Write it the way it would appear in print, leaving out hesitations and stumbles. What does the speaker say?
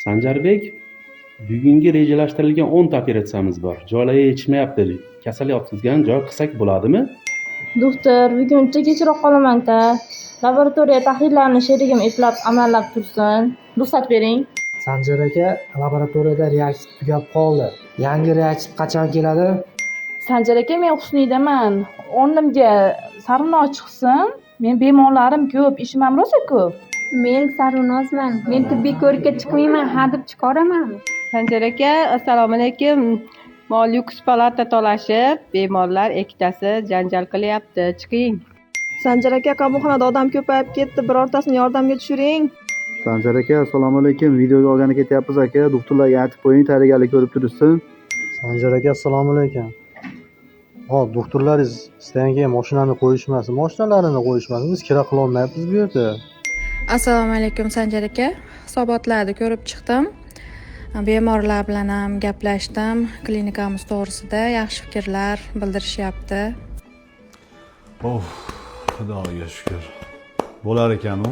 Sanjarbek, bugungi rejalashtirilgan 10 ta operatsiyamiz bor. Joylari yetishmayapti. Kasal yotqizgan joy qilsak bo'ladimi? Doktor, buguncha kechroq qolaman-da. Laboratoriya tahlillarni sherigim eplab amallab tursin. Ruxsat bering. Sanjar aka, laboratoriyada reaktiv tugab qoldi. Yangi reaktiv qachon keladi? Sanjar aka, men Husnidaman. O'rnimga Sarvinoz chiqsin. Men bemorlarim ko'p, ishim ham rosa ko'p. Men Sarvinozman. Men tibbiy ko'rikka chiqmayman, hadeb chiqaraman. Sanjar aka, assalomu alaykum. Molyuks palata talashib, bemorlar ikkitasi janjal qilyapti. Chiqing. Sanjar aka, qabulxonada odam ko'payib ketdi. Birortasini yordamga tushiring. Sanjar aka, assalomu alaykum. Videoga olgani ketyapmiz aka. Doktorlarga aytib qo'ying, tayyorgarlik ko'rib turibsiz. Sanjar aka, assalomu alaykum. Doktorlaringiz istagan keyin mashinani qo'yishmasin, mashinalarini qo'yishmasin. Biz kira qila olmayapmiz bu yerda. Assalomu alaykum Sanjar aka. Hisobotlarni ko'rib chiqdim. Bemorlar bilan ham gaplashdim. Klinikamiz to'g'risida yaxshi fikrlar bildirishyapti. Xudoga shukr. Bo'lar ekan u.